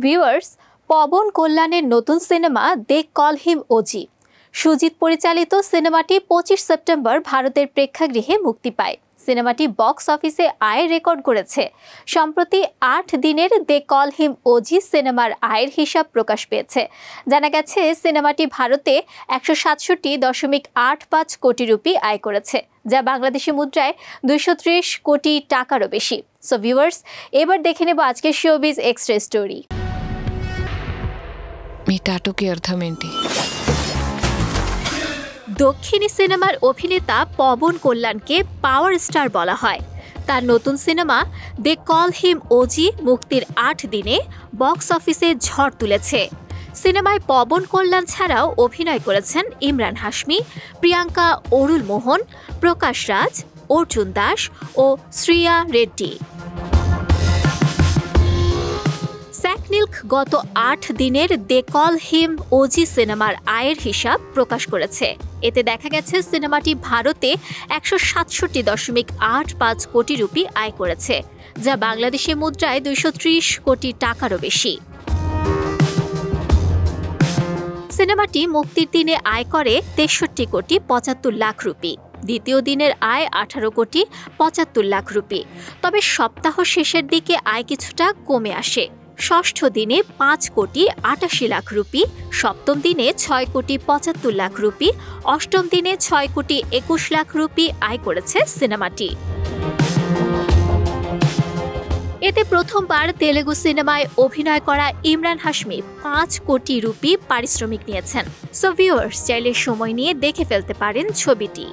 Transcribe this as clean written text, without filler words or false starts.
Viewers, Pawan কল্যাণের নতুন cinema they call him OG Sujeeth পরিচালিত সিনেমাটি 25 সেপ্টেম্বর ভারতের প্রেক্ষাগৃহে মুক্তি পায়। সিনেমাটি বক্স অফিসে আয় রেকর্ড করেছে। সম্প্রতি 8 দিনের দে কল হিম ওজি সিনেমার আয়ের হিসাব প্রকাশ পেয়েছে। জানা গেছে সিনেমাটি ভারতে 167.85 কোটি রুপি আয় করেছে, যা বাংলাদেশি মুদ্রায় 230 কোটি টাকারও বেশি। সো ভিউয়ার্স, এবার দেখে নেব আজকের শোবিজ এক্সট্রা স্টোরি। మీ టాటూకి అర్థం ఏంటి? দক্ষিণী সিনেমার অভিনেতা পবন কল্যাণকে পাওয়ার স্টার বলা হয়। তার নতুন cinema they call him OG মুক্তির 8 দিনে বক্স অফিসে ঝড় তুলেছে। সিনেমায় পবন কল্যাণ ছাড়াও অভিনয় করেছেন ইমরান হাশমি, প্রিয়াঙ্কা অরুল মোহন, প্রকাশ রাজ, অর্জুন দাস ও শ্রিয়া রেড্ডি। স্যাকনিল্ক গত 8 দিনের দে কল হিম ওজি সিনেমার আয়ের হিসাব প্রকাশ করেছে। এতে দেখা গেছে সিনেমাটি ভারতে 167.85 কোটি রুপি আয় করেছে, যা বাংলাদেশি মুদ্রায় 230 কোটি টাকারও বেশি। সিনেমাটি মুক্তির দিনে আয় করে 63 কোটি 75 লাখ রুপি। দ্বিতীয় দিনের আয় 18 কোটি 75 লাখ রুপি। তবে সপ্তাহ শেষের দিকে আয় কিছুটা কমে আসে। ষষ্ঠ দিনে 5 কোটি 88 লাখ রুপি, সপ্তম দিনে 6 কোটি 75 লাখ রুপি, অষ্টম দিনে 6 কোটি 21 লাখ রুপি আয় করেছে সিনেমাটি। এতে প্রথমবার তেলেগু সিনেমায় অভিনয় করা ইমরান হাশমি 5 কোটি রুপি পারিশ্রমিক নিয়েছেন। সো ভিউয়ার্স, চাইলে সময় নিয়ে দেখে ফেলতে পারেন ছবিটি।